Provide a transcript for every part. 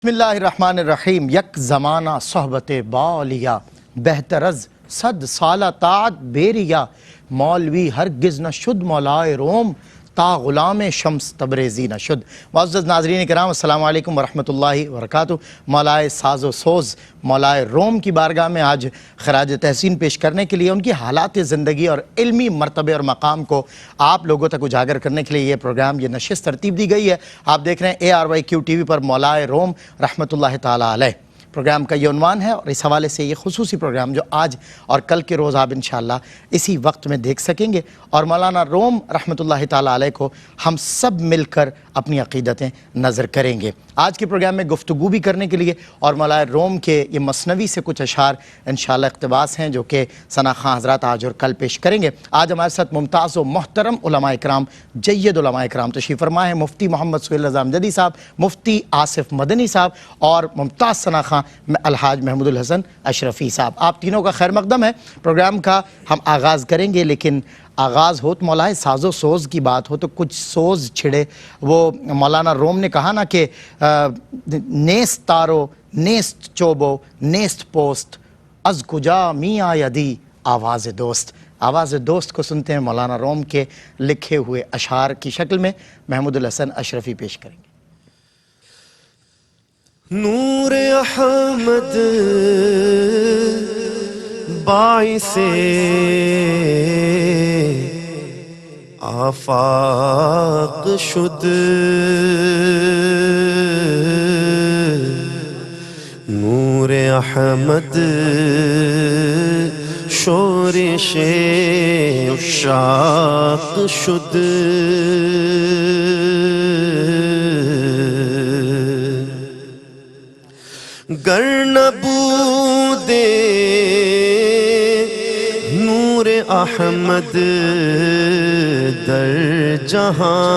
بسم اللہ الرحمن الرحیم۔ یک زمانہ صحبت بالیا، بہترز صد سالہ طاعت بیریا، مولوی ہرگز نہ شد مولائے روم، تا غلام شمس تبریزی نہ شد۔ معزز ناظرین کرام، السلام علیکم ورحمۃ اللہ وبرکاتہ۔ مولائے ساز و سوز مولائے روم کی بارگاہ میں آج خراج تحسین پیش کرنے کے لیے، ان کی حالات زندگی اور علمی مرتبے اور مقام کو آپ لوگوں تک اجاگر کرنے کے لیے یہ پروگرام، یہ نشست ترتیب دی گئی ہے۔ آپ دیکھ رہے ہیں ARYQ TV پر مولائے روم رحمۃ اللہ تعالیٰ علیہ۔ پروگرام کا یہ عنوان ہے، اور اس حوالے سے یہ خصوصی پروگرام جو آج اور کل کے روز آپ انشاءاللہ اسی وقت میں دیکھ سکیں گے، اور مولانا روم رحمۃ اللہ تعالیٰ علیہ کو ہم سب مل کر اپنی عقیدتیں نظر کریں گے۔ آج کے پروگرام میں گفتگو بھی کرنے کے لیے اور مولانا روم کے یہ مثنوی سے کچھ اشعار انشاءاللہ اقتباس ہیں جو کہ ثنا خاں حضرات آج اور کل پیش کریں گے۔ آج ہمارے ساتھ ممتاز و محترم علماء اکرام، جید علماء اکرام تشریف فرما ہے، مفتی محمد سہیل رضا امجدی صاحب، مفتی آصف مدنی صاحب اور ممتاز ثنا خاں الحاج محمود الحسن اشرفی صاحب۔ آپ تینوں کا خیر مقدم ہے۔ پروگرام کا ہم آغاز کریں گے، لیکن آغاز ہو تو مولائے ساز و سوز کی بات ہو تو کچھ سوز چھڑے۔ وہ مولانا روم نے کہا نا کہ نیست تارو نیست چوبو نیست پوست، از کجا می آیدی آواز دوست۔ آواز دوست کو سنتے ہیں مولانا روم کے لکھے ہوئے اشعار کی شکل میں، محمود الحسن اشرفی پیش کریں گے۔ نور احمد باعث آفاق شد، نور احمد شورش عشاق شد، گر نبود نور احمد در جہاں،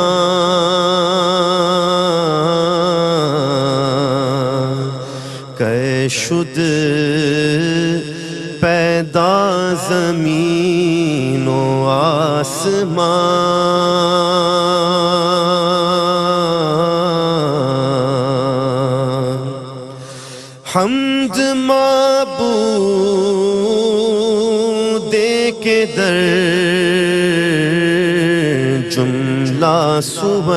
کہ شد پیدا زمین و آسمان، حمد معبود کے در جملہ صور،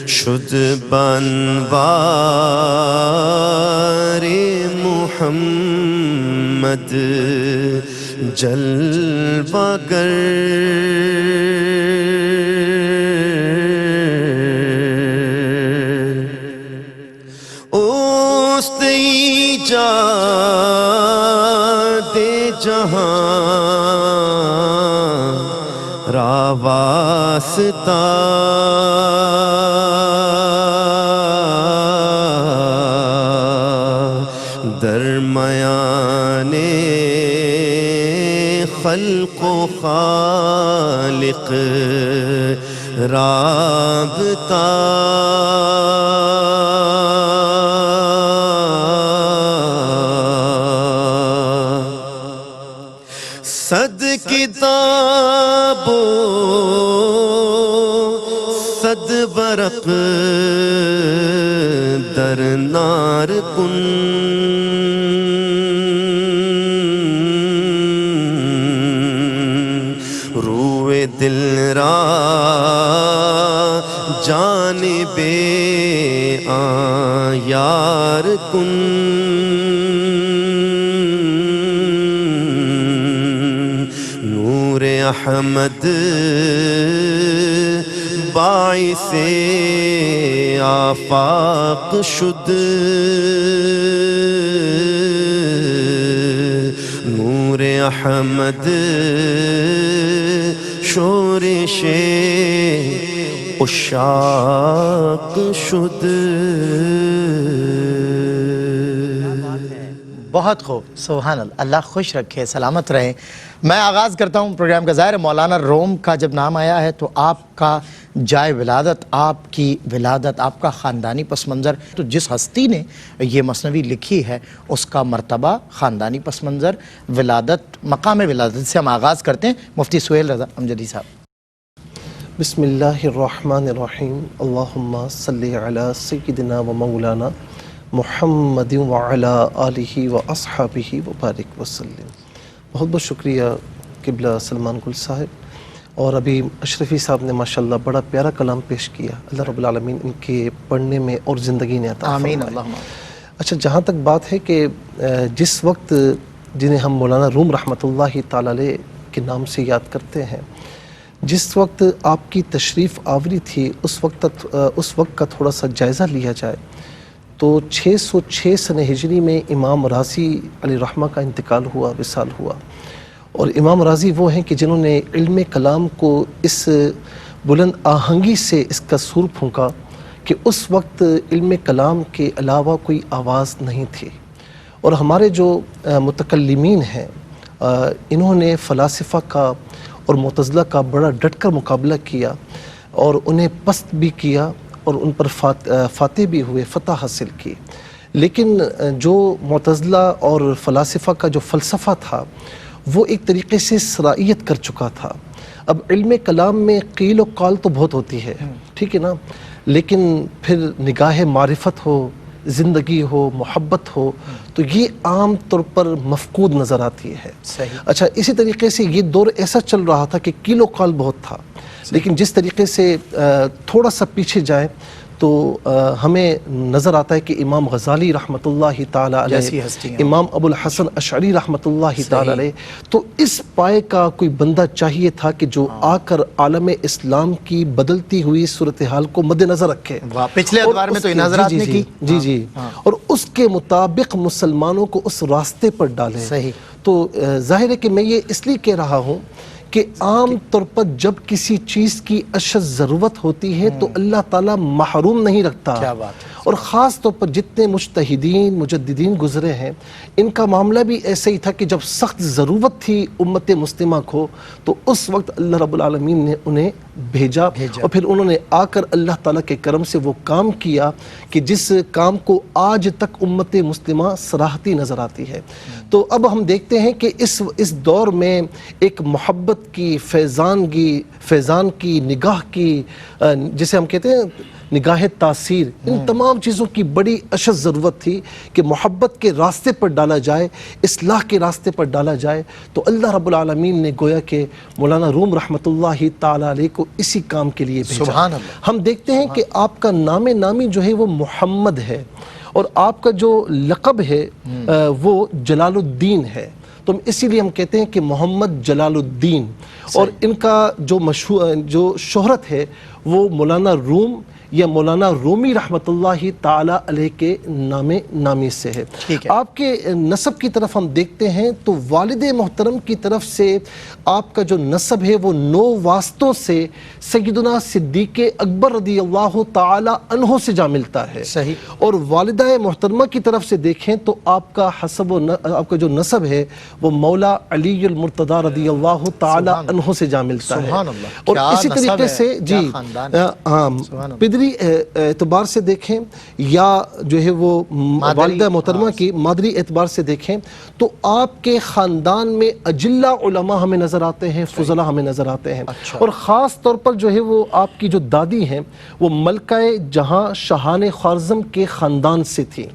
شد بانوار محمد جلوہ گر، ایجاد جہاں را واسطہ، درمیان خلق و خالق رابطہ، صد کتاب و صد ورق در نار کن، روئے دل را جانب آن یار کن، نور احمد باعث آفاق شد، نور احمد شورش عشاق شد۔ بہت خوب، سبحان اللہ، اللہ خوش رکھے، سلامت رہیں۔ میں آغاز کرتا ہوں پروگرام کا۔ ظاہر مولانا روم کا جب نام آیا ہے تو آپ کا جائے ولادت، آپ کی ولادت، آپ کا خاندانی پس منظر، تو جس ہستی نے یہ مثنوی لکھی ہے اس کا مرتبہ، خاندانی پس منظر، ولادت، مقام ولادت سے ہم آغاز کرتے ہیں۔ مفتی سہیل رضا امجدی صاحب۔ بسم اللہ الرحمن الرحیم، اللہم صلی علی سیدنا و مولانا محمد وعلی آلہ و اصحابہ وبارک وسلم۔ بہت بہت شکریہ قبلہ سلمان گل صاحب، اور ابھی اشرفی صاحب نے ماشاءاللہ بڑا پیارا کلام پیش کیا، اللہ رب العالمین ان کے پڑھنے میں اور زندگی نے عطا آمین فرمائے۔ اللہم۔ اچھا، جہاں تک بات ہے کہ جس وقت جنہیں ہم مولانا روم رحمۃ اللہ تعالی علیہ کے نام سے یاد کرتے ہیں، جس وقت آپ کی تشریف آوری تھی، اس وقت کا تھوڑا سا جائزہ لیا جائے تو 606 سنہ ہجری میں امام رازی علیہ رحمہ کا انتقال ہوا، وصال ہوا۔ اور امام رازی وہ ہیں کہ جنہوں نے علم کلام کو اس بلند آہنگی سے اس کا سور پھونکا کہ اس وقت علم کلام کے علاوہ کوئی آواز نہیں تھی۔ اور ہمارے جو متکلمین ہیں، انہوں نے فلاسفہ کا اور معتزلہ کا بڑا ڈٹ کر مقابلہ کیا، اور انہیں پست بھی کیا، اور ان پر فاتح بھی ہوئے، فتح حاصل کی۔ لیکن جو معتزلہ اور فلاسفہ کا جو فلسفہ تھا وہ ایک طریقے سے سرائیت کر چکا تھا۔ اب علم کلام میں قیل و قال تو بہت ہوتی ہے، ٹھیک ہے نا، لیکن پھر نگاہ معرفت ہو، زندگی ہو، محبت ہو، تو یہ عام طور پر مفقود نظر آتی ہے۔ صحیح۔ اچھا، اسی طریقے سے یہ دور ایسا چل رہا تھا کہ قیل و قال بہت تھا، لیکن جس طریقے سے تھوڑا سا پیچھے جائیں تو ہمیں نظر آتا ہے کہ امام غزالی رحمۃ اللہ تعالی جیسی علیہ، ہستیاں، امام ابو الحسن اشعری رحمۃ اللہ تعالی علیہ، تو اس پائے کا کوئی بندہ چاہیے تھا کہ جو آ کر عالم اسلام کی بدلتی ہوئی صورتحال کو مد نظر رکھے۔ پچھلے ادوار میں تو ان حضرات نے کی، جی، اور اس کے مطابق مسلمانوں کو اس راستے پر ڈالے۔ صحیح۔ تو ظاہر ہے کہ میں یہ اس لیے کہہ رہا ہوں کہ عام طور پر جب کسی چیز کی اشد ضرورت ہوتی ہے تو اللہ تعالیٰ محروم نہیں رکھتا۔ کیا بات ہے۔ اور خاص طور پر جتنے مجتہدین مجددین گزرے ہیں، ان کا معاملہ بھی ایسے ہی تھا کہ جب سخت ضرورت تھی امت مسلمہ کو تو اس وقت اللہ رب العالمین نے انہیں بھیجا، اور پھر انہوں نے آ کر اللہ تعالیٰ کے کرم سے وہ کام کیا کہ جس کام کو آج تک امت مسلمہ سراہتی نظر آتی ہے۔ تو اب ہم دیکھتے ہیں کہ اس دور میں ایک محبت کی، فیضان کی، نگاہ کی، جسے ہم کہتے ہیں نگاہ تاثیر، ان تمام چیزوں کی بڑی اشد ضرورت تھی کہ محبت کے راستے پر ڈالا جائے، اصلاح کے راستے پر ڈالا جائے۔ تو اللہ رب العالمین نے گویا کہ مولانا روم رحمۃ اللہ تعالی علیہ کو اسی کام کے لیے بھیجا۔ سبحان اللہ۔ ہم دیکھتے ہیں کہ آپ کا نام نامی جو ہے وہ محمد ہے، اور آپ کا جو لقب ہے وہ جلال الدین ہے۔ تو اسی لیے ہم کہتے ہیں کہ محمد جلال الدین، اور ان کا جو شہرت ہے وہ مولانا روم یا مولانا رومی رحمۃ اللہ تعالی علیہ کے نام نامی سے ہے۔ آپ کے نسب کی طرف ہم دیکھتے ہیں تو والد محترم کی طرف سے آپ کا جو نسب ہے وہ 9 واسطوں سے سیدنا صدیق اکبر رضی اللہ تعالی عنہ سے جا ملتا ہے۔ صحیح۔ اور والدہ محترمہ کی طرف سے دیکھیں تو آپ کا آپ کا جو نسب ہے وہ مولا علی المرتضی رضی اللہ تعالی عنہ سے جا ملتا ہے۔ سبحان اللہ۔ اور اسی طریقے سے جی پدری اعتبار سے دیکھیں یا جو ہے وہ والدہ محترمہ کی مادری اعتبار سے دیکھیں تو آپ کے خاندان میں اجلہ علماء ہمیں نظر آتے ہیں، فضلاء ہمیں نظر آتے ہیں۔ اور خاص طور پر جو ہے وہ آپ کی جو دادی ہیں وہ ملکہ جہاں شاہان خوارزم کے خاندان سے تھی۔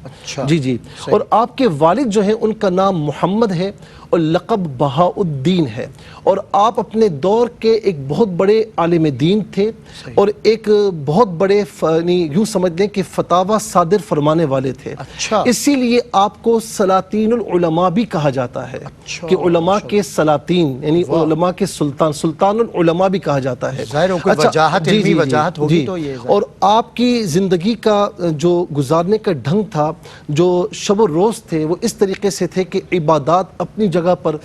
جی، اور آپ کے والد جو ہیں ان کا نام محمد ہے اور لقب بہاء الدین ہے، اور آپ اپنے دور کے ایک بہت بڑے عالم دین تھے، اور ایک بہت بڑے یوں سمجھ لیں کہ فتاوی صادر فرمانے والے تھے۔ اسی لیے آپ کو سلاطین العلماء بھی کہا جاتا ہے کہ علماء کے سلاطین، یعنی علماء کے سلطان العلماء بھی کہا جاتا ہے۔ اور آپ کی زندگی کا جو گزارنے کا ڈھنگ تھا، جو شب و روز تھے، وہ اس طریقے سے تھے کہ عبادات اپنی جگہ پر،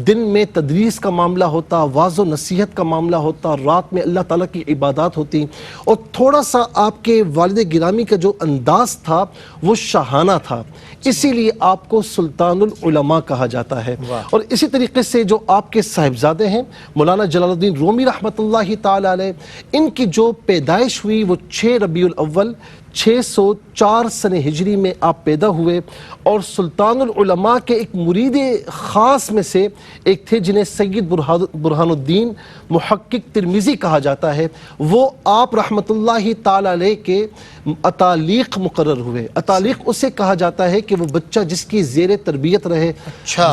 دن میں تدریس کا معاملہ ہوتا، واعظ و نصیحت کا معاملہ ہوتا، رات میں اللہ تعالیٰ کی عبادات ہوتی، اور تھوڑا سا آپ کے والد گرامی کا جو انداز تھا وہ شاہانہ تھا، اسی لیے آپ کو سلطان العلماء کہا جاتا ہے۔ اور اسی طریقے سے جو آپ کے صاحبزادے ہیں مولانا جلال الدین رومی رحمۃ اللہ تعالی علیہ، ان کی جو پیدائش ہوئی وہ 6 ربیع الاول 604 سن ہجری میں آپ پیدا ہوئے اور سلطان العلماء کے ایک مرید خاص میں سے ایک تھے جنہیں سید برہان الدین محقق ترمذی کہا جاتا ہے. وہ آپ رحمۃ اللہ تعالی علیہ کے اتالیق مقرر ہوئے. اتالیق اسے کہا جاتا ہے کہ وہ بچہ جس کی زیر تربیت رہے.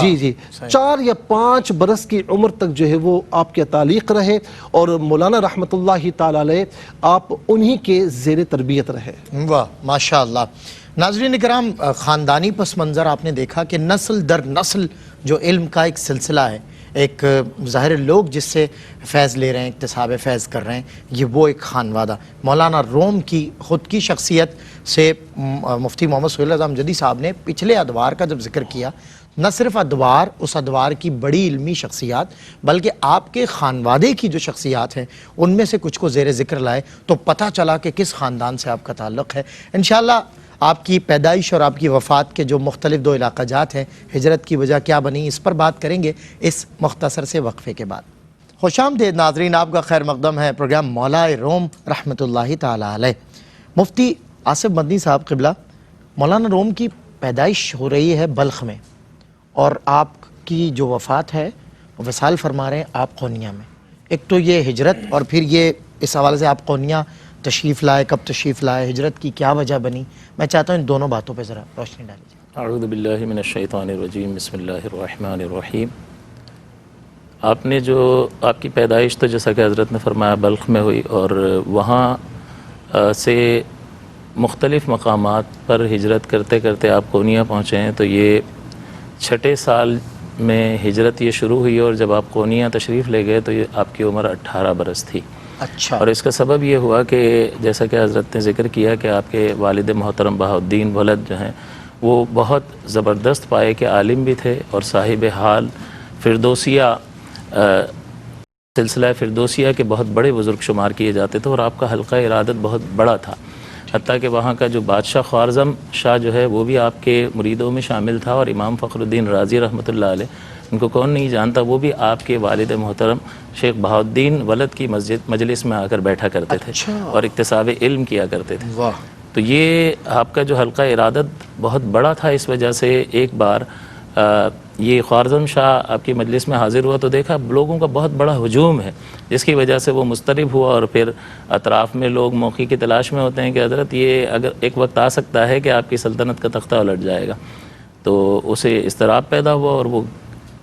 جی 4 یا 5 برس کی عمر تک جو ہے وہ آپ کے اتالیق رہے اور مولانا رحمۃ اللہ تعالی علیہ آپ انہی کے زیر تربیت رہے. واہ ماشاء اللہ. ناظرین کرام، خاندانی پس منظر آپ نے دیکھا کہ نسل در نسل جو علم کا ایک سلسلہ ہے، ایک ظاہر لوگ جس سے فیض لے رہے ہیں، اکتساب فیض کر رہے ہیں، یہ وہ ایک خانوادہ. مولانا روم کی خود کی شخصیت سے مفتی محمد سہیل رضا امجدی صاحب نے پچھلے ادوار کا جب ذکر کیا، نہ صرف ادوار، اس ادوار کی بڑی علمی شخصیات، بلکہ آپ کے خانوادے کی جو شخصیات ہیں ان میں سے کچھ کو زیر ذکر لائے تو پتہ چلا کہ کس خاندان سے آپ کا تعلق ہے. انشاءاللہ آپ کی پیدائش اور آپ کی وفات کے جو مختلف 2 علاقہ جات ہیں، ہجرت کی وجہ کیا بنی، اس پر بات کریں گے اس مختصر سے وقفے کے بعد. خوش آمدید ناظرین، آپ کا خیر مقدم ہے پروگرام مولا روم رحمۃ اللہ تعالی علیہ. مفتی آصف مدنی صاحب قبلہ، مولانا روم کی پیدائش ہو رہی ہے بلخ میں اور آپ کی جو وفات ہے وصال فرما رہے ہیں آپ قونیہ میں. ایک تو یہ ہجرت اور پھر یہ اس حوالے سے آپ قونیہ تشریف لائے، کب تشریف لائے، ہجرت کی کیا وجہ بنی، میں چاہتا ہوں ان دونوں باتوں پہ ذرا روشنی ڈالیے. اعوذ باللہ من الشیطان الرجیم، بسم اللہ الرحمن الرحیم. آپ نے جو آپ کی پیدائش تو جیسا کہ حضرت نے فرمایا بلخ میں ہوئی اور وہاں سے مختلف مقامات پر ہجرت کرتے کرتے آپ قونیہ پہنچے ہیں. تو یہ 6 سال میں ہجرت یہ شروع ہوئی اور جب آپ قونیہ تشریف لے گئے تو یہ آپ کی عمر 18 برس تھی. اچھا. اور اس کا سبب یہ ہوا کہ جیسا کہ حضرت نے ذکر کیا کہ آپ کے والد محترم بہاؤالدین ولد جو ہیں وہ بہت زبردست پائے کے عالم بھی تھے اور صاحب حال فردوسیہ سلسلہ فردوسیہ کے بہت بڑے بزرگ شمار کیے جاتے تھے اور آپ کا حلقہ ارادت بہت بڑا تھا. حتیٰ کہ وہاں کا جو بادشاہ خوارزم شاہ جو ہے وہ بھی آپ کے مریدوں میں شامل تھا اور امام فخر الدین رازی رحمۃ اللہ علیہ، ان کو کون نہیں جانتا، وہ بھی آپ کے والد محترم شیخ بہاؤالدین ولد کی مجلس میں آ کر بیٹھا کرتے تھے اور اکتساب علم کیا کرتے تھے. تو یہ آپ کا جو حلقہ ارادت بہت بڑا تھا، اس وجہ سے ایک بار یہ خوارزم شاہ آپ کی مجلس میں حاضر ہوا تو دیکھا لوگوں کا بہت بڑا ہجوم ہے، جس کی وجہ سے وہ مضطرب ہوا اور پھر اطراف میں لوگ موقع کی تلاش میں ہوتے ہیں کہ حضرت یہ اگر ایک وقت آ سکتا ہے کہ آپ کی سلطنت کا تختہ الٹ جائے گا. تو اسے اضطراب پیدا ہوا اور وہ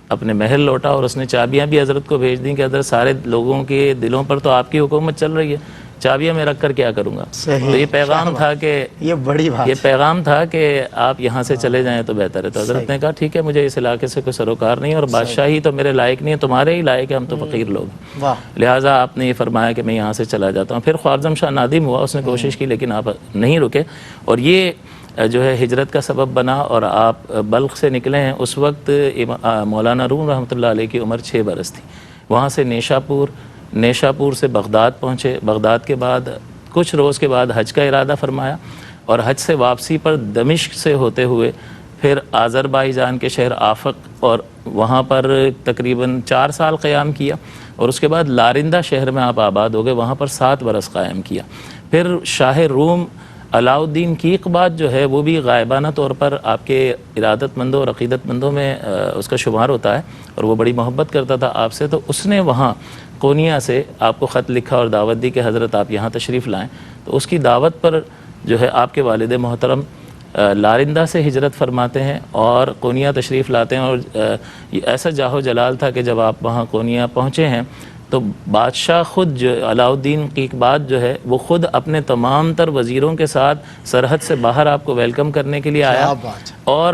اپنے محل لوٹا اور اس نے چابیاں بھی حضرت کو بھیج دیں کہ حضرت سارے لوگوں کے دلوں پر تو آپ کی حکومت چل رہی ہے، چابیاں میں رکھ کر کیا کروں گا. تو یہ پیغام تھا کہ یہ بڑی بات، یہ پیغام تھا کہ آپ یہاں سے چلے جائیں تو بہتر ہے. تو حضرت نے کہا ٹھیک ہے، مجھے اس علاقے سے کوئی سروکار نہیں اور بادشاہی تو میرے لائق نہیں ہے، تمہارے ہی لائق ہے، ہم تو فقیر لوگ ہیں. لہٰذا آپ نے یہ فرمایا کہ میں یہاں سے چلا جاتا ہوں. پھر خوارزم شاہ نادم ہوا، اس نے کوشش کی لیکن آپ نہیں رکے اور یہ جو ہے ہجرت کا سبب بنا اور آپ بلخ سے نکلے ہیں. اس وقت مولانا روم رحمۃ اللہ علیہ کی عمر 6 برس تھی. وہاں سے نیشا پور سے بغداد پہنچے. بغداد کے بعد کچھ روز کے بعد حج کا ارادہ فرمایا اور حج سے واپسی پر دمشق سے ہوتے ہوئے پھر آذربائیجان کے شہر آفق اور وہاں پر تقریباً 4 سال قیام کیا اور اس کے بعد لارندہ شہر میں آپ آباد ہو گئے، وہاں پر 7 برس قائم کیا. پھر شاہ روم علاؤالدین کیقباد جو ہے وہ بھی غائبانہ طور پر آپ کے ارادت مندوں اور عقیدت مندوں میں اس کا شمار ہوتا ہے اور وہ بڑی محبت کرتا تھا آپ سے. تو اس نے وہاں قونیہ سے آپ کو خط لکھا اور دعوت دی کہ حضرت آپ یہاں تشریف لائیں. تو اس کی دعوت پر جو ہے آپ کے والد محترم لارندہ سے ہجرت فرماتے ہیں اور قونیہ تشریف لاتے ہیں. اور ایسا جاہ و جلال تھا کہ جب آپ وہاں قونیہ پہنچے ہیں تو بادشاہ خود جو علاؤالدین کیقباد جو ہے وہ خود اپنے تمام تر وزیروں کے ساتھ سرحد سے باہر آپ کو ویلکم کرنے کے لیے آیا اور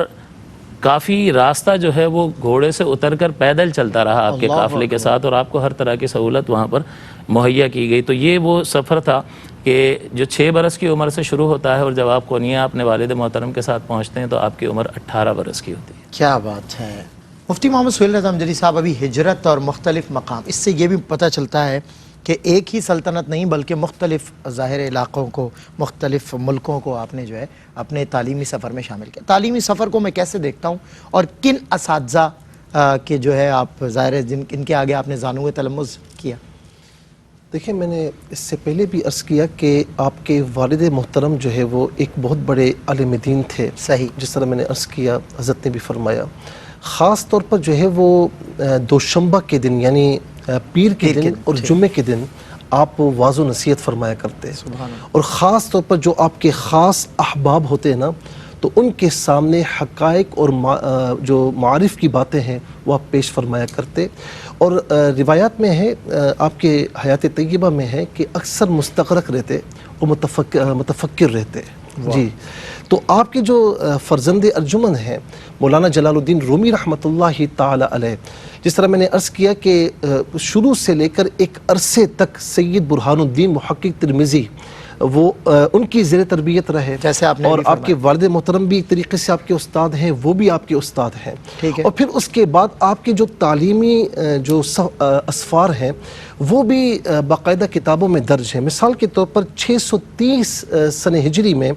کافی راستہ جو ہے وہ گھوڑے سے اتر کر پیدل چلتا رہا آپ کے قافلے کے ساتھ اور آپ کو ہر طرح کی سہولت وہاں پر مہیا کی گئی. تو یہ وہ سفر تھا کہ جو 6 برس کی عمر سے شروع ہوتا ہے اور جب آپ قونیہ اپنے والد محترم کے ساتھ پہنچتے ہیں تو آپ کی عمر 18 برس کی ہوتی ہے. کیا بات ہے. مفتی محمد سہیل رضا امجدی صاحب، ابھی ہجرت اور مختلف مقام، اس سے یہ بھی پتہ چلتا ہے کہ ایک ہی سلطنت نہیں بلکہ مختلف ظاہر علاقوں کو، مختلف ملکوں کو آپ نے جو ہے اپنے تعلیمی سفر میں شامل کیا. تعلیمی سفر کو میں کیسے دیکھتا ہوں اور کن اساتذہ کے جو ہے آپ ظاہر ان کے آگے آپ نے زانوِ تلمذ کیا؟ دیکھیں میں نے اس سے پہلے بھی عرض کیا کہ آپ کے والد محترم جو ہے وہ ایک بہت بڑے عالم دین تھے. صحیح. جس طرح میں نے عرض کیا حضرت نے بھی فرمایا خاص طور پر جو ہے وہ دوشنبہ کے دن یعنی پیر کے دن اور جمعے کے دن آپ واعظ و نصیحت فرمایا کرتے. اور خاص طور پر جو آپ کے خاص احباب ہوتے ہیں نا تو ان کے سامنے حقائق اور جو معارف کی باتیں ہیں وہ آپ پیش فرمایا کرتے. اور روایات میں ہے آپ کے حیات طیبہ میں ہے کہ اکثر مستغرق رہتے اور متفکر رہتے. جی تو آپ کے جو فرزند ارجمن ہیں مولانا جلال الدین رومی رحمۃ اللہ تعالی علیہ، جس طرح میں نے عرض کیا کہ شروع سے لے کر ایک عرصے تک سید برہان الدین محقق ترمذی وہ ان کی زیر تربیت رہے، جیسے آپ نے اور آپ کے والد محترم بھی ایک طریقے سے آپ کے استاد ہیں، وہ بھی آپ کے استاد ہیں. اور پھر اس کے بعد آپ کے جو تعلیمی جو اسفار ہیں وہ بھی باقاعدہ کتابوں میں درج ہیں. مثال کے طور پر 630 سن ہجری میں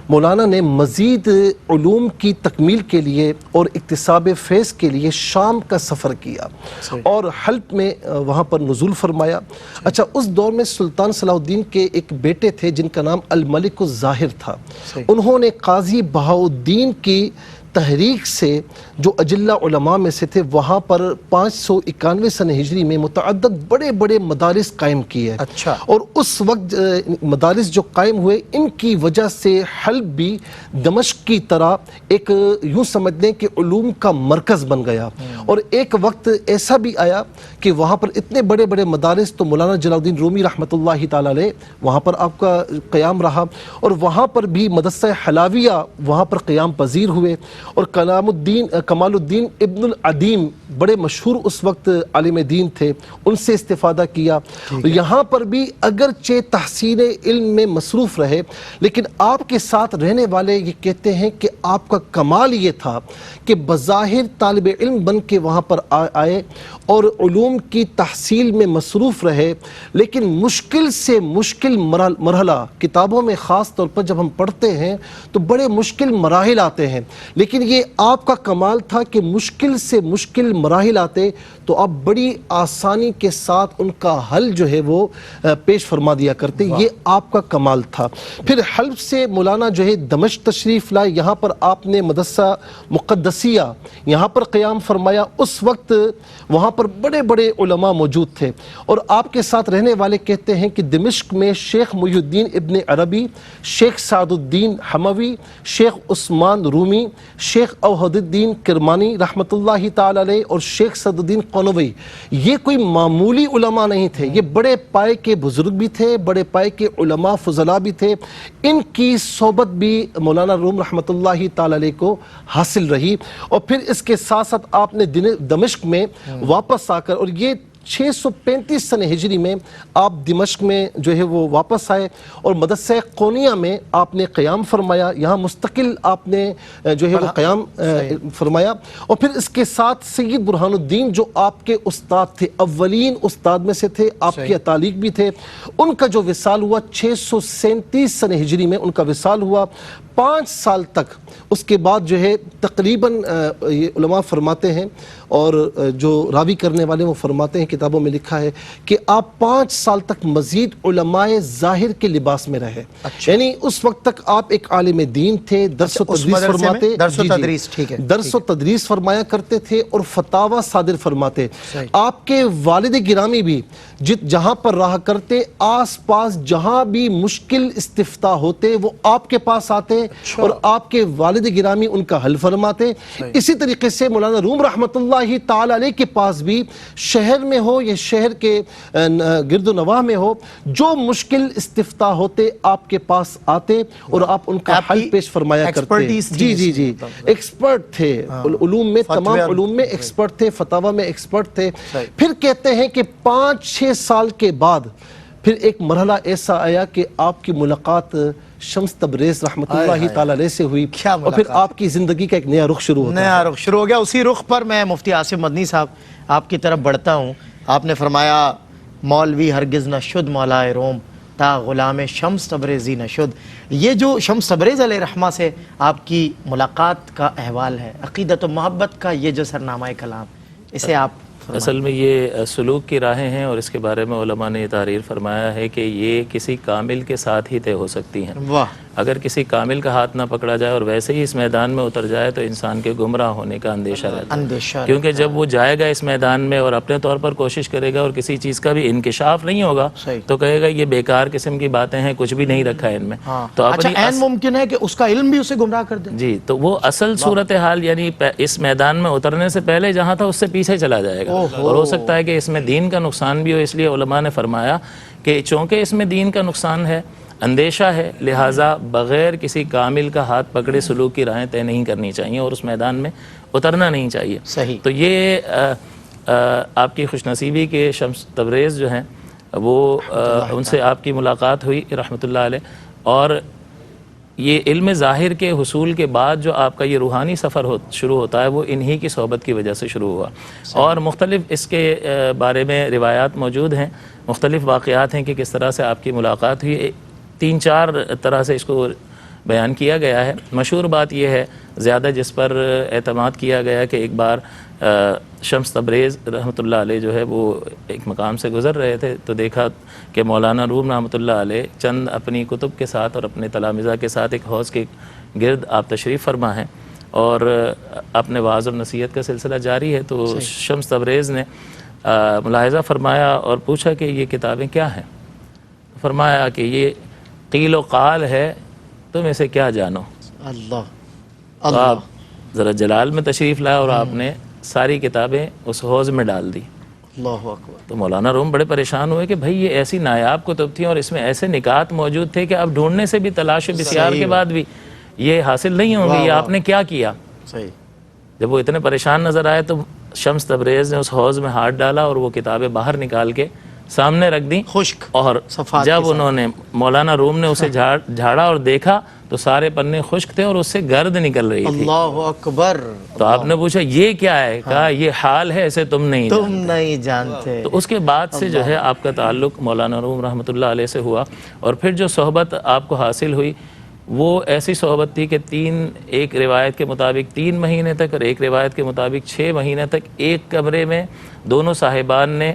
مولانا نے مزید علوم کی تکمیل کے لیے اور اکتساب فیض کے لیے شام کا سفر کیا اور حلب میں وہاں پر نزول فرمایا. اچھا اس دور میں سلطان صلاح الدین کے ایک بیٹے تھے جن کا نام الملک الظاہر تھا. انہوں نے قاضی بہاؤالدین کی تحریک سے جو اجلہ علماء میں سے تھے وہاں پر 591 سن ہجری میں متعدد بڑے بڑے مدارس قائم کیے. اچھا. اور اس وقت مدارس جو قائم ہوئے ان کی وجہ سے حلب بھی دمشق کی طرح ایک یوں سمجھ لیں کہ علوم کا مرکز بن گیا. اور ایک وقت ایسا بھی آیا کہ وہاں پر اتنے بڑے بڑے مدارس تو مولانا جلال الدین رومی رحمۃ اللہ تعالی علیہ وہاں پر آپ کا قیام رہا اور وہاں پر بھی مدرسہ حلاویہ وہاں پر قیام پذیر ہوئے. اور کمال الدین ابن العدیم بڑے مشہور اس وقت عالم دین تھے، ان سے استفادہ کیا. یہاں پر بھی اگرچہ تحصیل علم میں مصروف رہے لیکن آپ کے ساتھ رہنے والے یہ کہتے ہیں کہ آپ کا کمال یہ تھا کہ بظاہر طالب علم بن کے وہاں پر آئے اور علوم کی تحصیل میں مصروف رہے، لیکن مشکل سے مشکل مرحلہ کتابوں میں خاص طور پر جب ہم پڑھتے ہیں تو بڑے مشکل مراحل آتے ہیں، لیکن یہ آپ کا کمال تھا کہ مشکل سے مشکل مراحل آتے تو آپ بڑی آسانی کے ساتھ ان کا حل جو ہے وہ پیش فرما دیا کرتے. یہ آپ کا کمال تھا. پھر حلب سے مولانا جو ہے دمشق تشریف لائے، یہاں پر آپ نے مدرسہ مقدسیہ یہاں پر قیام فرمایا. اس وقت وہاں پر بڑے بڑے علماء موجود تھے اور آپ کے ساتھ رہنے والے کہتے ہیں کہ دمشق میں شیخ محی الدین ابن عربی، شیخ سعد الدین حموی، شیخ عثمان رومی، شیخ اوحد الدین کرمانی رحمۃ اللہ تعالی علیہ اور شیخ صد الدین قنوی، یہ کوئی معمولی علماء نہیں تھے، یہ بڑے پائے کے بزرگ بھی تھے، بڑے پائے کے علماء فضلاء بھی تھے. ان کی صحبت بھی مولانا روم رحمۃ اللہ تعالی علیہ کو حاصل رہی. اور پھر اس کے ساتھ ساتھ آپ نے دمشق میں واپس آ کر، اور یہ 635 سن ہجری میں آپ دمشق میں جو ہے وہ واپس آئے اور مدرسہ قونیہ میں آپ نے قیام فرمایا. یہاں مستقل آپ نے جو ہے وہ قیام فرمایا. اور پھر اس کے ساتھ سید برہان الدین جو آپ کے استاد تھے، اولین استاد میں سے تھے، آپ کے تعلیق بھی تھے، ان کا جو وصال ہوا 637 سن ہجری میں ان کا وصال ہوا. 5 سال تک اس کے بعد جو ہے تقریباً یہ علماء فرماتے ہیں اور جو راوی کرنے والے وہ فرماتے ہیں، کتابوں میں لکھا ہے کہ آپ 5 سال تک مزید علماء ظاہر کے لباس میں رہے. یعنی اس وقت تک آپ ایک عالم دین تھے، درس و تدریس فرماتے، درس و تدریس فرمایا کرتے تھے اور فتاوی صادر فرماتے. آپ کے والد گرامی بھی جہاں پر رہا کرتے، آس پاس جہاں بھی مشکل استفتاء ہوتے وہ آپ کے پاس آتے اور آپ کے والد گرامی ان کا حل فرماتے. اسی طریقے سے مولانا روم رحمۃ اللہ تعالی علیہ کے پاس بھی شہر میں ہو یا شہر کے گرد و نواح میں ہو، جو مشکل استفتاء ہوتے آپ کے پاس آتے اور آپ ان کا حل پیش فرمایا کرتے. جی ایکسپرٹ تھے علوم میں، تمام علوم میں ایکسپرٹ تھے، فتاوی میں ایکسپرٹ تھے. پھر کہتے ہیں کہ 5-6 سال کے بعد پھر ایک مرحلہ ایسا آیا کہ آپ کی ملاقات شمس تبریز رحمۃ اللہ تعالی علیہ سے ہوئی اور پھر آپ کی زندگی کا ایک نیا رخ شروع ہو گیا. اسی رخ پر میں مفتی عاصم مدنی صاحب آپ کی طرف بڑھتا ہوں. آپ نے فرمایا مولوی ہرگز نہ شد مولائے روم تا غلام شمس تبریزی نہ شد. یہ جو شمس تبریز علیہ رحمہ سے آپ کی ملاقات کا احوال ہے، عقیدت و محبت کا یہ جو سرنامہ کلام، اسے آپ اصل میں یہ سلوک کی راہیں ہیں، اور اس کے بارے میں علماء نے یہ تحریر فرمایا ہے کہ یہ کسی کامل کے ساتھ ہی طے ہو سکتی ہیں۔ واہ، اگر کسی کامل کا ہاتھ نہ پکڑا جائے اور ویسے ہی اس میدان میں اتر جائے تو انسان کے گمراہ ہونے کا اندیشہ رہتا ہے، اندیشہ کیونکہ جب وہ جائے گا اس میدان میں اور اپنے طور پر کوشش کرے گا اور کسی چیز کا بھی انکشاف نہیں ہوگا صحیح، تو کہے گا یہ بیکار قسم کی باتیں ہیں، کچھ بھی نہیں رکھا ہے ان میں۔ تو اچھا، اپنی عین ممکن ہے کہ اس کا علم بھی اسے گمراہ کر دے۔ جی، تو وہ اصل صورتحال یعنی اس میدان میں اترنے سے پہلے جہاں تھا اس سے پیچھے چلا جائے گا، اور ہو سکتا ہے کہ اس میں دین کا نقصان بھی ہو۔ اس لیے علماء نے فرمایا کہ چونکہ اس میں دین کا نقصان ہے، اندیشہ ہے، لہٰذا بغیر کسی کامل کا ہاتھ پکڑے سلوک کی راہیں طے نہیں کرنی چاہیے اور اس میدان میں اترنا نہیں چاہیے۔ صحیح۔ تو یہ آپ کی خوش نصیبی کے شمس تبریز جو ہیں وہ ان سے آپ کی ملاقات ہوئی رحمۃ اللہ علیہ، اور یہ علم ظاہر کے حصول کے بعد جو آپ کا یہ روحانی سفر شروع ہوتا ہے وہ انہی کی صحبت کی وجہ سے شروع ہوا، اور مختلف اس کے بارے میں روایات موجود ہیں، مختلف واقعات ہیں کہ کس طرح سے آپ کی ملاقات ہوئی۔ 3-4 طرح سے اس کو بیان کیا گیا ہے۔ مشہور بات یہ ہے، زیادہ جس پر اعتماد کیا گیا کہ ایک بار شمس تبریز رحمۃ اللہ علیہ جو ہے وہ ایک مقام سے گزر رہے تھے تو دیکھا کہ مولانا روم رحمۃ اللہ علیہ چند اپنی کتب کے ساتھ اور اپنے تلامذہ کے ساتھ ایک حوض کے گرد آپ تشریف فرما ہیں، اور اپنے وعظ اور نصیحت کا سلسلہ جاری ہے۔ تو شمس تبریز نے ملاحظہ فرمایا اور پوچھا کہ یہ کتابیں کیا ہیں؟ فرمایا کہ یہ قیل و قال ہے، تم اسے کیا جانو؟ اللہ تو آپ ذرا جلال میں تشریف لائے اور آپ نے ساری کتابیں اس حوض میں ڈال دی۔ اللہ اکبر۔ تو مولانا روم بڑے پریشان ہوئے کہ بھائی یہ ایسی نایاب کتب تھیں اور اس میں ایسے نکات موجود تھے کہ اب ڈھونڈنے سے بھی تلاش و بسیار کے بعد بھی یہ حاصل نہیں ہوں گے، یہ آپ نے کیا کیا؟ صحیح۔ جب وہ اتنے پریشان نظر آئے تو شمس تبریز نے اس حوض میں ہاتھ ڈالا اور وہ کتابیں باہر نکال کے سامنے رکھ دیں، خشک اور صفحات جب انہوں نے مولانا روم نے اسے جھاڑا اور دیکھا تو سارے پنے خشک تھے اور اس سے گرد نکل رہی تھی۔ اللہ اکبر۔ تو آپ نے پوچھا یہ کیا ہے؟ کہا یہ حال ہے، اسے تم نہیں تم نہیں جانتے۔ تو اس کے بعد سے جو ہے آپ کا تعلق مولانا روم رحمۃ اللہ علیہ سے ہوا، اور پھر جو صحبت آپ کو حاصل ہوئی وہ ایسی صحبت تھی کہ ایک روایت کے مطابق 3 مہینے تک اور ایک روایت کے مطابق 6 مہینے تک ایک کمرے میں دونوں صاحبان نے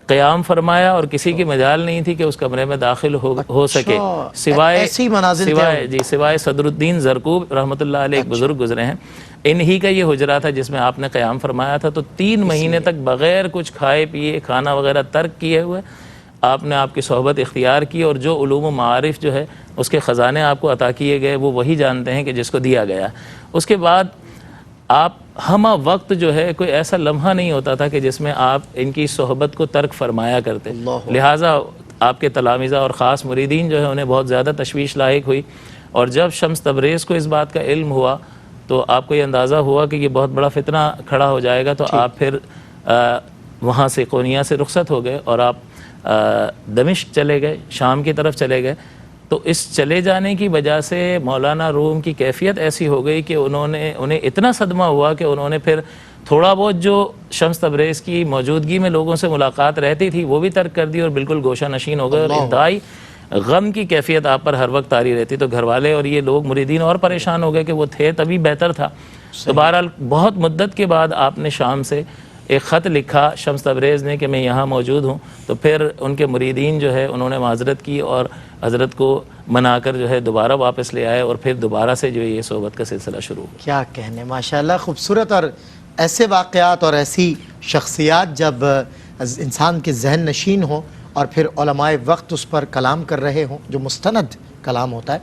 قیام فرمایا، اور کسی کی مجال نہیں تھی کہ اس کمرے میں داخل ہو سکے سوائے صدر الدین زرکوب رحمۃ اللہ علیہ، ایک بزرگ گزرے ہیں، انہی کا یہ حجرہ تھا جس میں آپ نے قیام فرمایا تھا۔ تو 3 مہینے تک بغیر کچھ کھائے پیے، کھانا وغیرہ ترک کیے ہوئے آپ نے آپ کی صحبت اختیار کی، اور جو علوم و معارف جو ہے اس کے خزانے آپ کو عطا کیے گئے وہ وہی جانتے ہیں کہ جس کو دیا گیا۔ اس کے بعد آپ ہمہ وقت جو ہے کوئی ایسا لمحہ نہیں ہوتا تھا کہ جس میں آپ ان کی صحبت کو ترک فرمایا کرتے، لہٰذا آپ کے تلامذہ اور خاص مریدین جو ہے انہیں بہت زیادہ تشویش لاحق ہوئی، اور جب شمس تبریز کو اس بات کا علم ہوا تو آپ کو یہ اندازہ ہوا کہ یہ بہت بڑا فتنہ کھڑا ہو جائے گا، تو آپ پھر وہاں سے قونیہ سے رخصت ہو گئے اور آپ دمشق چلے گئے، شام کی طرف چلے گئے۔ تو اس چلے جانے کی وجہ سے مولانا روم کی کیفیت ایسی ہو گئی کہ انہیں اتنا صدمہ ہوا کہ انہوں نے پھر تھوڑا بہت جو شمس تبریز کی موجودگی میں لوگوں سے ملاقات رہتی تھی وہ بھی ترک کر دی اور بالکل گوشہ نشین ہو گئے، اور انتہائی غم کی کیفیت آپ پر ہر وقت طاری رہتی۔ تو گھر والے اور یہ لوگ مریدین اور پریشان ہو گئے کہ وہ تھے تبھی بہتر تھا۔ تو بہرحال بہت مدت کے بعد آپ نے شام سے ایک خط لکھا شمس تبریز نے کہ میں یہاں موجود ہوں، تو پھر ان کے مریدین جو ہے انہوں نے معذرت کی اور حضرت کو منا کر جو ہے دوبارہ واپس لے آئے، اور پھر دوبارہ سے جو یہ صحبت کا سلسلہ شروع ہوا۔ کیا کہنے، ماشاءاللہ خوبصورت، اور ایسے واقعات اور ایسی شخصیات جب انسان کے ذہن نشین ہوں اور پھر علماء وقت اس پر کلام کر رہے ہوں جو مستند کلام ہوتا ہے،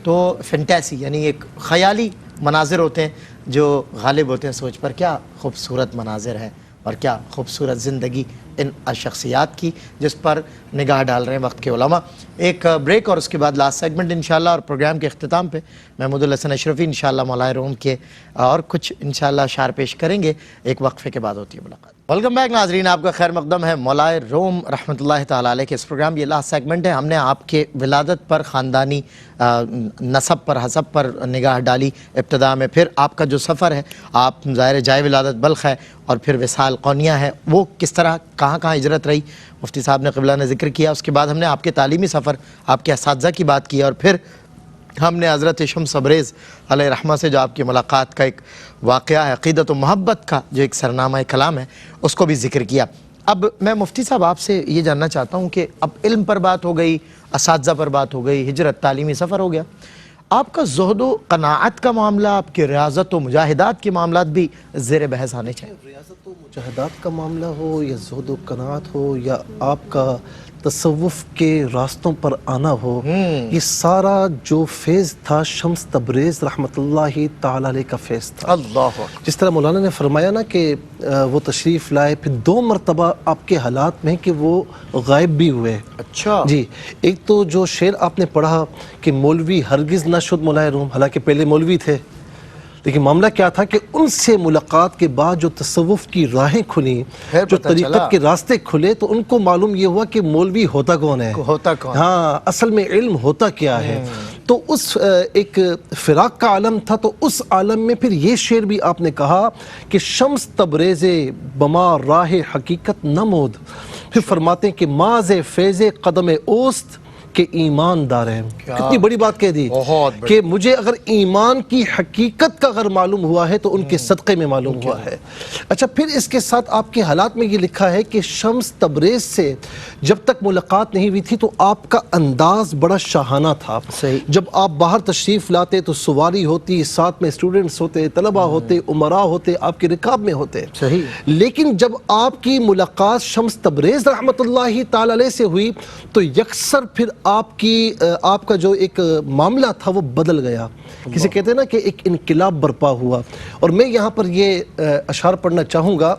تو فینٹیسی یعنی ایک خیالی مناظر ہوتے ہیں جو غالب ہوتے ہیں سوچ پر۔ کیا خوبصورت مناظر ہیں اور کیا خوبصورت زندگی ان شخصیات کی جس پر نگاہ ڈال رہے ہیں وقت کے علماء۔ ایک بریک اور اس کے بعد لاسٹ سیگمنٹ انشاءاللہ، اور پروگرام کے اختتام پہ محمود الحسن اشرفی انشاءاللہ مولائے روم کے اور کچھ انشاءاللہ اشعار پیش کریں گے۔ ایک وقفے کے بعد ہوتی ہے ملاقات۔ ویلکم بیک ناظرین، آپ کا خیر مقدم ہے مولائے روم رحمۃ اللہ تعالیٰ علیہ کے اس پروگرام۔ یہ لاسٹ سیگمنٹ ہے، ہم نے آپ کے ولادت پر، خاندانی نسب پر، حسب پر نگاہ ڈالی ابتدا میں، پھر آپ کا جو سفر ہے، آپ ظاہر جائے ولادت بلخ ہے اور پھر وصال قونیہ ہے، وہ کس طرح کہاں کہاں ہجرت رہی مفتی صاحب نے قبلہ نے ذکر کیا۔ اس کے بعد ہم نے آپ کے تعلیمی سفر، آپ کے اساتذہ کی بات کی، اور پھر ہم نے حضرت شمس تبریز علیہ رحمہ سے جو آپ کی ملاقات کا ایک واقعہ ہے، عقیدت و محبت کا جو ایک سرنامہ کلام ہے، اس کو بھی ذکر کیا۔ اب میں مفتی صاحب آپ سے یہ جاننا چاہتا ہوں کہ اب علم پر بات ہو گئی، اساتذہ پر بات ہو گئی، ہجرت، تعلیمی سفر ہو گیا، آپ کا زہد و قناعت کا معاملہ، آپ کی ریاضت و مجاہدات کے معاملات بھی زیر بحث آنے چاہیے۔ ریاضت و مجاہدات کا معاملہ ہو یا زہد و قناعت ہو یا آپ کا تصوف کے راستوں پر آنا ہو، یہ سارا جو فیض تھا شمس تبریز رحمۃ اللہ تعالی علیہ کا فیض تھا۔ اللہ اکبر۔ جس طرح مولانا نے فرمایا نا کہ وہ تشریف لائے، پھر 2 مرتبہ آپ کے حالات میں کہ وہ غائب بھی ہوئے۔ اچھا جی، ایک تو جو شعر آپ نے پڑھا کہ مولوی ہرگز نہ شد مولائے روم، حالانکہ پہلے مولوی تھے، لیکن معاملہ کیا تھا کہ ان سے ملاقات کے بعد جو تصوف کی راہیں کھلیں، جو طریقت کے راستے کھلے، تو ان کو معلوم یہ ہوا کہ مولوی ہوتا کون ہے، ہوتا کون، ہاں اصل میں علم ہوتا کیا ہے۔ تو اس ایک فراق کا عالم تھا، تو اس عالم میں پھر یہ شعر بھی آپ نے کہا کہ شمس تبریز بما راہ حقیقت نمود، پھر فرماتے ہیں کہ ماز فیض قدم اوست کہ ایمان دار ہیں۔ کتنی بڑی بات کہہ دی کہ مجھے اگر ایمان کی حقیقت کا اگر معلوم ہوا ہے تو ان کے صدقے میں معلوم ہوا ہے۔ اچھا، پھر اس کے ساتھ آپ کے حالات میں یہ لکھا ہے کہ شمس تبریز سے جب تک ملاقات نہیں ہوئی تھی تو آپ کا انداز بڑا شاہانہ تھا۔ جب آپ باہر تشریف لاتے تو سواری ہوتی، ساتھ میں اسٹوڈنٹس ہوتے، طلبہ ہوتے، عمراء ہوتے، آپ کے رکاب میں ہوتے۔ لیکن جب آپ کی ملاقات شمس تبریز رحمۃ اللہ تعالی علیہ سے ہوئی تو یکسر پھر آپ کا جو ایک معاملہ تھا وہ بدل گیا۔ کسی کہتے ہیں نا کہ ایک انقلاب برپا ہوا۔ اور میں یہاں پر یہ اشعار پڑھنا چاہوں گا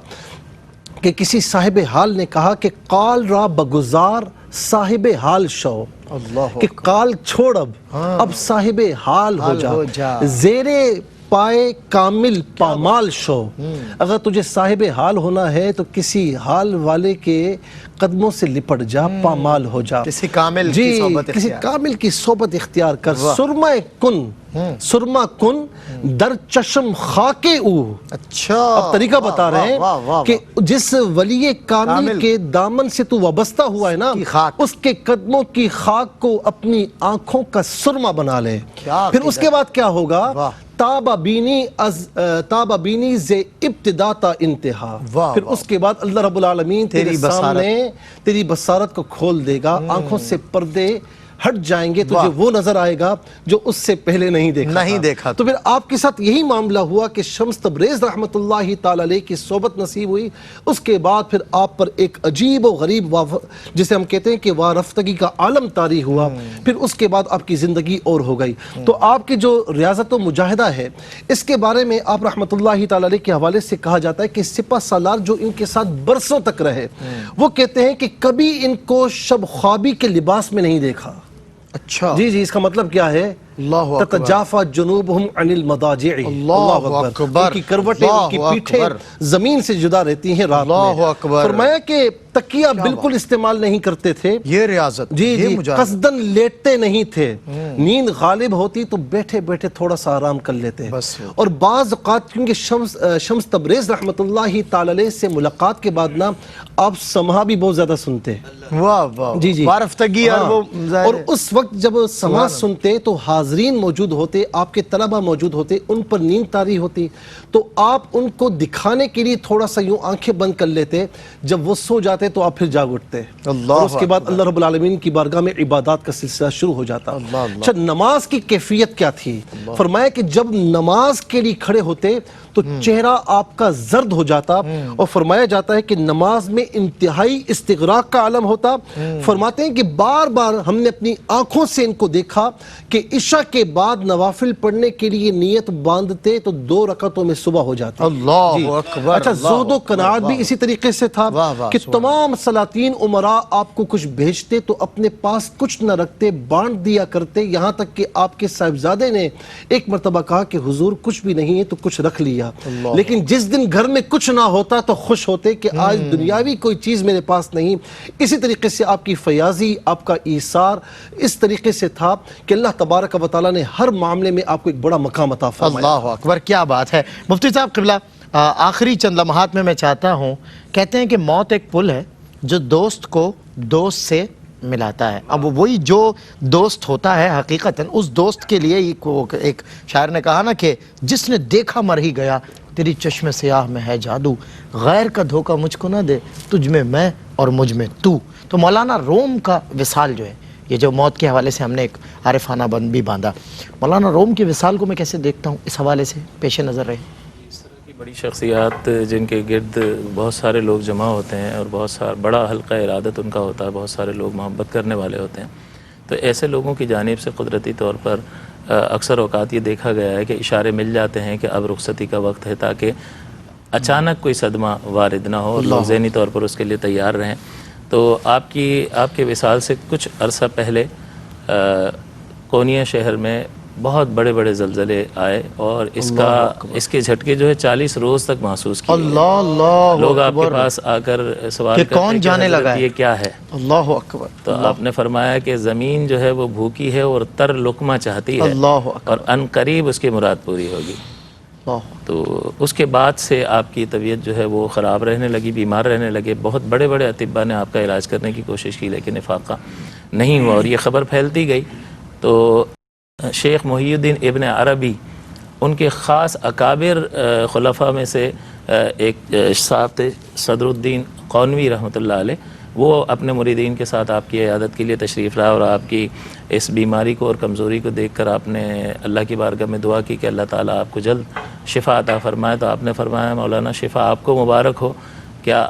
کہ کسی صاحب حال نے کہا کہ قال را بگزار صاحب حال شو، کہ قال چھوڑ اب صاحب حال ہو جا، زیرے پائے کامل پامال شو۔ اگر تجھے صاحب حال ہونا ہے تو کسی حال والے کے قدموں سے لپٹ جا، پامال ہو جا، کسی کامل کی صحبت کسی کامل کی صحبت اختیار کر۔ سرما کن در چشم خاک او۔ اچھا، اب طریقہ بتا رہے ہیں کہ جس ولی کامل کے دامن سے تو وابستہ ہوا ہے نا، اس کے قدموں کی خاک کو اپنی آنکھوں کا سرما بنا لے۔ پھر اس کے بعد کیا ہوگا؟ تابا بینی ز ابتدا تا انتہا۔ پھر اس کے بعد اللہ رب العالمین تیرے سامنے تیری بصارت کو کھول دے گا، آنکھوں سے پردے ہٹ جائیں گے، تجھے وہ نظر آئے گا جو اس سے پہلے نہیں دیکھا۔ تو پھر آپ کے ساتھ یہی معاملہ ہوا کہ شمس تبریز رحمۃ اللہ تعالی علیہ کی صحبت نصیب ہوئی۔ اس کے بعد پھر آپ پر ایک عجیب و غریب جسے ہم کہتے ہیں کہ وارفتگی کا عالم طاری ہوا۔ پھر اس کے بعد آپ کی زندگی اور ہو گئی۔ تو آپ کی جو ریاضت و مجاہدہ ہے، اس کے بارے میں آپ رحمۃ اللہ تعالی علیہ کے حوالے سے کہا جاتا ہے کہ سپہ سالار جو ان کے ساتھ برسوں تک رہے، وہ کہتے ہیں کہ کبھی ان کو شب خوابی کے لباس میں نہیں دیکھا۔ اچھا جی، اس کا مطلب کیا ہے؟ تتجافا جنوبہم عن المضاجع۔ اللہ اکبر۔ ان کی کروٹیں، ان کی پیٹھیں زمین سے جدا رہتی ہیں رات میں۔ فرمایا کہ تکیہ بالکل استعمال نہیں کرتے تھے، یہ ریاضت، جی قصدن لیٹتے نہیں تھے، نیند غالب ہوتی تو بیٹھے بیٹھے تھوڑا سا آرام کر لیتے۔ اور بعض اوقات کیونکہ شمس تبریز رحمۃ اللہ تعالی علیہ سے ملاقات کے بعد نا آپ سماع بھی بہت زیادہ سنتے۔ جی وارفتگی۔ اور اس وقت جب سماع سنتے تو حاضرین موجود ہوتے، آپ کے طلبہ موجود ہوتے، ان پر نیند طاری ہوتی، تو آپ ان کو دکھانے کے لیے تھوڑا سا یوں آنکھیں بند کر لیتے، جب وہ سو جاتے تو آپ پھر جاگ اٹھتے، اور اس کے بعد اللہ رب العالمین کی بارگاہ میں عبادات کا سلسلہ شروع ہو جاتا۔ اچھا، نماز کی کیفیت کیا تھی؟ فرمایا کہ جب نماز کے لیے کھڑے ہوتے تو چہرہ آپ کا زرد ہو جاتا، اور فرمایا جاتا ہے کہ نماز میں انتہائی استغراق کا عالم ہوتا۔ فرماتے ہیں کہ بار بار ہم نے اپنی آنکھوں سے ان کو دیکھا کہ عشاء کے بعد نوافل پڑھنے کے لیے نیت باندھتے تو 2 رکعتوں میں صبح ہو جاتی۔ اللہ اکبر۔ اچھا، زہد و قناعت بھی اسی طریقے سے تھا کہ تمام سلاطین عمراء آپ کو کچھ بھیجتے تو اپنے پاس کچھ نہ رکھتے، بانٹ دیا کرتے، یہاں تک کہ آپ کے صاحبزادے نے ایک مرتبہ کہا کہ حضور کچھ بھی نہیں ہے تو کچھ رکھ لیا، لیکن جس دن گھر میں کچھ نہ ہوتا تو خوش ہوتے کہ آج دنیاوی کوئی چیز میرے پاس نہیں۔ اسی طریقے سے آپ کی فیاضی، آپ کا ایثار اس طریقے سے تھا کہ اللہ تبارک و تعالیٰ نے ہر معاملے میں آپ کو ایک بڑا مقام عطا فرمایا۔ اللہ اکبر، کیا بات ہے مفتی صاحب قبلہ۔ آخری چند لمحات میں چاہتا ہوں، کہتے ہیں کہ موت ایک پل ہے جو دوست کو دوست سے ملاتا ہے. اب وہی جو دوست ہوتا ہے حقیقتاً اس دوست کے لیے ایک شاعر نے کہا نا کہ جس نے دیکھا مر ہی گیا تیری چشم سیاہ میں ہے جادو, غیر کا دھوکہ مجھ کو نہ دے تجھ میں اور مجھ میں تو. تو مولانا روم کا وصال جو ہے, یہ جو موت کے حوالے سے ہم نے ایک عارفانہ بند بھی باندھا, مولانا روم کے وصال کو میں کیسے دیکھتا ہوں, اس حوالے سے پیش نظر رہے. بڑی شخصیات جن کے گرد بہت سارے لوگ جمع ہوتے ہیں اور بہت سارا بڑا حلقہ ارادت ان کا ہوتا ہے, بہت سارے لوگ محبت کرنے والے ہوتے ہیں, تو ایسے لوگوں کی جانب سے قدرتی طور پر اکثر اوقات یہ دیکھا گیا ہے کہ اشارے مل جاتے ہیں کہ اب رخصتی کا وقت ہے, تاکہ اچانک کوئی صدمہ وارد نہ ہو اور لوگ ذہنی طور پر اس کے لیے تیار رہیں. تو آپ کے وصال سے کچھ عرصہ پہلے کونیا شہر میں بہت بڑے بڑے زلزلے آئے اور اس کے جھٹکے جو ہے 40 روز تک محسوس کیے. اللہ لوگ آپ کے پاس آ کر سوال کرتے کون جانے لگا یہ کیا ہے. اللہ اکبر. تو آپ نے فرمایا کہ زمین جو ہے وہ بھوکی ہے اور تر لقمہ چاہتی ہے اللہ اکبر. اور ان قریب اس کی مراد پوری ہوگی. تو اس کے بعد سے آپ کی طبیعت جو ہے وہ خراب رہنے لگی, بیمار رہنے لگے. بہت بڑے بڑے اطباء نے آپ کا علاج کرنے کی کوشش کی لیکن افاقہ نہیں ہوا اور یہ خبر پھیلتی گئی. تو شیخ محی الدین ابن عربی ان کے خاص اکابر خلفاء میں سے ایک صاحب تھے صدر الدین قونوی رحمۃ اللہ علیہ, وہ اپنے مریدین کے ساتھ آپ کی عیادت کے لیے تشریف لائے اور آپ کی اس بیماری کو اور کمزوری کو دیکھ کر آپ نے اللہ کی بارگاہ میں دعا کی کہ اللہ تعالیٰ آپ کو جلد شفا عطا فرمائے. تو آپ نے فرمایا مولانا شفا آپ کو مبارک ہو, کیا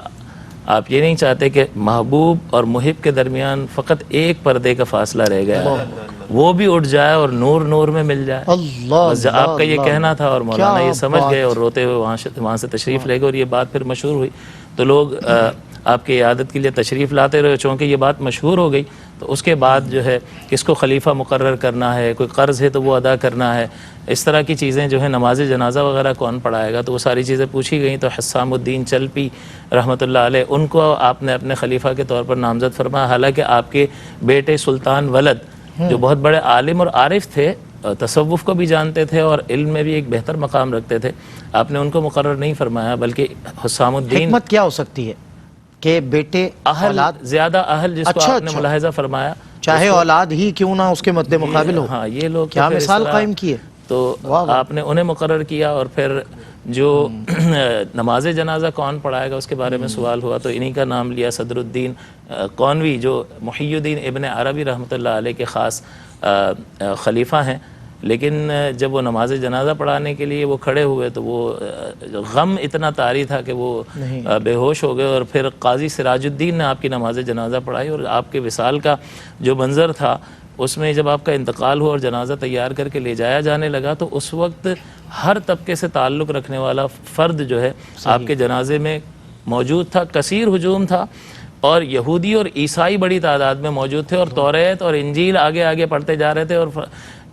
آپ یہ نہیں چاہتے کہ محبوب اور محب کے درمیان فقط ایک پردے کا فاصلہ رہ گیا, وہ بھی اٹھ جائے اور نور نور میں مل جائے. آپ کا یہ کہنا تھا اور مولانا یہ سمجھ گئے اور روتے ہوئے وہاں سے تشریف لے گئے اور یہ بات پھر مشہور ہوئی. تو لوگ آپ کی عیادت کے لیے تشریف لاتے رہے, چونکہ یہ بات مشہور ہو گئی. تو اس کے بعد جو ہے کس کو خلیفہ مقرر کرنا ہے, کوئی قرض ہے تو وہ ادا کرنا ہے, اس طرح کی چیزیں جو ہے نماز جنازہ وغیرہ کون پڑھائے گا, تو وہ ساری چیزیں پوچھی گئیں. تو حسام الدین چلپی رحمۃ اللہ علیہ ان کو آپ نے اپنے خلیفہ کے طور پر نامزد فرمایا, حالانکہ آپ کے بیٹے سلطان ولد جو بہت بڑے عالم اور عارف تھے, تصوف کو بھی جانتے تھے اور علم میں بھی ایک بہتر مقام رکھتے تھے, آپ نے ان کو مقرر نہیں فرمایا بلکہ حسام الدین. حکمت کیا ہو سکتی ہے کہ بیٹے اولاد زیادہ اہل جس کو آپ نے ملاحظہ فرمایا, چاہے اولاد ہی کیوں نہ اس کے مد مقابل ہو. ہاں یہ لوگ کیا مثال قائم کی ہے. تو آپ نے انہیں مقرر کیا اور پھر جو نماز جنازہ کون پڑھائے گا اس کے بارے میں سوال ہوا, تو انہی کا نام لیا صدر الدین قونوی جو محی الدین ابن عربی رحمۃ اللہ علیہ کے خاص خلیفہ ہیں. لیکن جب وہ نماز جنازہ پڑھانے کے لیے وہ کھڑے ہوئے تو وہ غم اتنا طاری تھا کہ وہ بے ہوش ہو گئے, اور پھر قاضی سراج الدین نے آپ کی نماز جنازہ پڑھائی. اور آپ کے وصال کا جو منظر تھا اس میں جب آپ کا انتقال ہوا اور جنازہ تیار کر کے لے جایا جانے لگا, تو اس وقت ہر طبقے سے تعلق رکھنے والا فرد جو ہے آپ کے جنازے میں موجود تھا. کثیر ہجوم تھا اور یہودی اور عیسائی بڑی تعداد میں موجود تھے, اور توریت اور انجیل آگے آگے پڑھتے جا رہے تھے. اور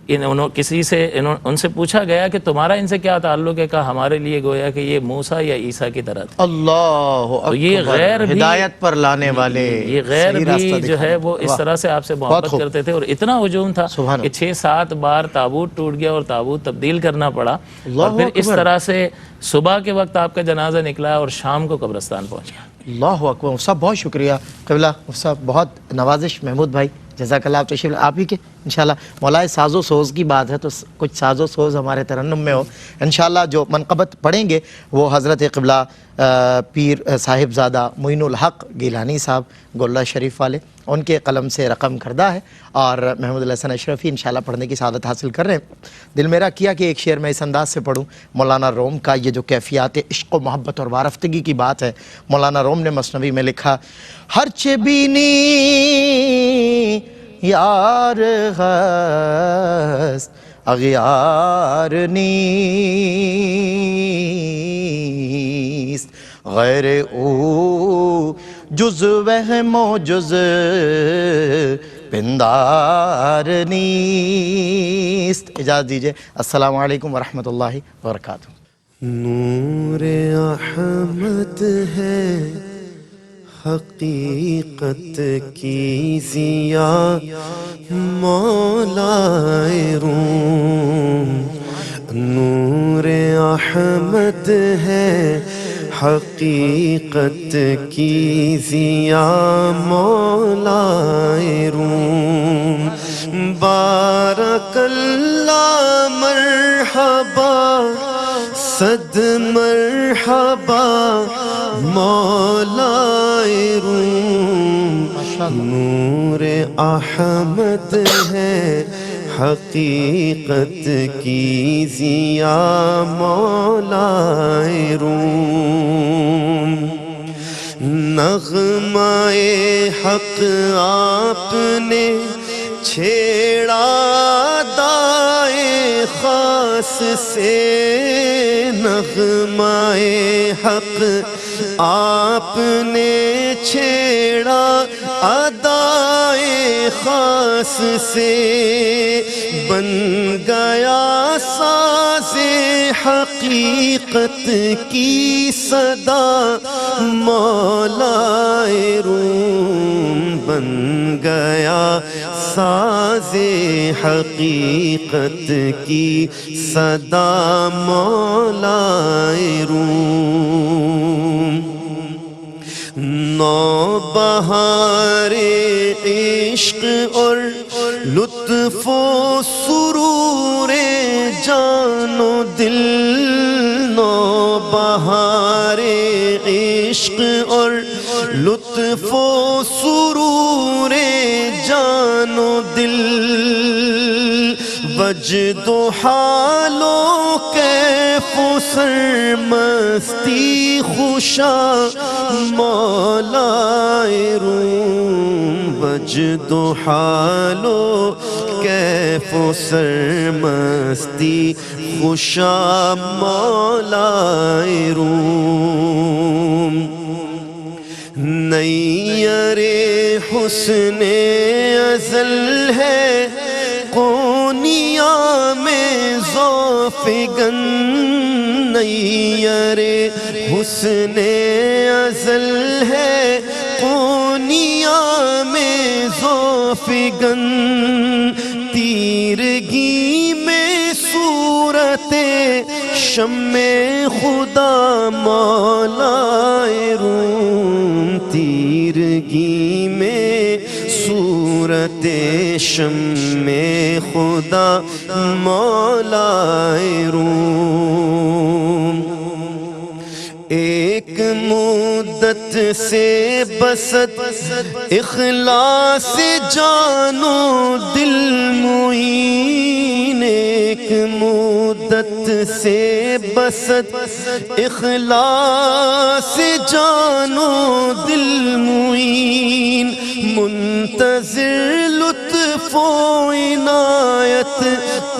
ان سے پوچھا گیا کہ تمہارا ان سے کیا تعلق ہے, کہا ہمارے لیے گویا کہ یہ موسیٰ یا عیسیٰ کی طرح تھے. اللہ تو یہ غیر بھی ہدایت پر لانے والے, یہ غیر بھی جو ہے وہ اس طرح سے آپ سے محبت کرتے تھے, اور اتنا ہجوم تھا کہ 6-7 بار تابوت ٹوٹ گیا اور تابوت تبدیل کرنا پڑا. اور پھر اس طرح سے صبح کے وقت آپ کا جنازہ نکلا اور شام کو قبرستان پہنچا. اللہ اکبر. صاحب بہت شکریہ قبلہ صاحب, بہت نوازش. محمود بھائی جزاک اللہ, آپ تشریف آپ ہی کے انشاءاللہ. مولا ساز و سوز کی بات ہے تو کچھ ساز و سوز ہمارے ترنم میں ہو انشاءاللہ. جو منقبت پڑھیں گے وہ حضرت قبلہ پیر صاحب زادہ معین الحق گیلانی صاحب گولہ شریف والے, ان کے قلم سے رقم کردہ ہے, اور محمود الحسن اشرفی انشاءاللہ پڑھنے کی سعادت حاصل کر رہے ہیں. دل میرا کیا کہ ایک شعر میں اس انداز سے پڑھوں. مولانا روم کا یہ جو کیفیات عشق و محبت اور وارفتگی کی بات ہے, مولانا روم نے مثنوی میں لکھا, ہر چبینی یار غست اغیار نیست, غیر او جز وہم و جز پندار نیست. اجازت دیجئے, السلام علیکم ورحمۃ اللہ وبرکاتہ. نور احمد ہے حقیقت کی ضیا, مولا روم. نور احمد ہے حقیقت کی ضیا مولائے روم بارک اللہ مرحبا صد مرحبا مولائے روم نور احمد ہے حقیقت کی ضیا مولائے روم نغمہ حق آپ نے چھیڑا دائے خاص سے نغمہ حق آپ نے چھیڑا ادائے خاص سے بن گیا ساز حقیقت کی صدا مولائے روم بن گیا ساز حقیقت کی صدا مولائے روم نو بہار عشق اور لطف و سرور جان و دل نو بہار عشق اور لطف و سرور جان و دل وجد و حال و کیف و سرمستی خوشا مولائے روم وجد و حال و کیف و سرمستی خوشا مولائے روم نیر حسن ازل ہے قونیا میں ذوفگن نیر حسن ازل ہے قونیا میں ذوفگن تیرگی میں صورت شمع خدا مولائے روم تیرگی میں صورت شمع خدا مولائے روم ایک مدت سے بسط اخلاص جان و دل معین ایک مدت سے بسط اخلاص جان و دل معین منتظر لطف و عنایت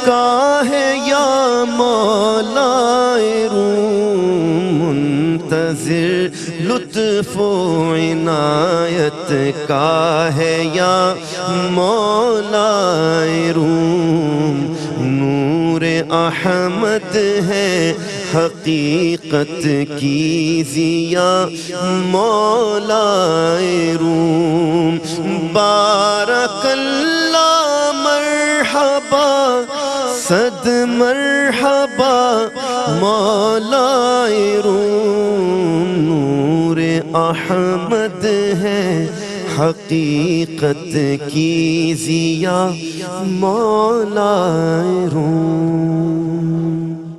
کا ہے یا مولائے روم منتظر لطف و عنایت کا ہے یا مولائے روم نور احمد ہے حقیقت کی ضیا مولائے روم بارک اللہ مرحبا صد مرحبا مولائے روم نور احمد ہے حقیقت کی ضیا مولائے روم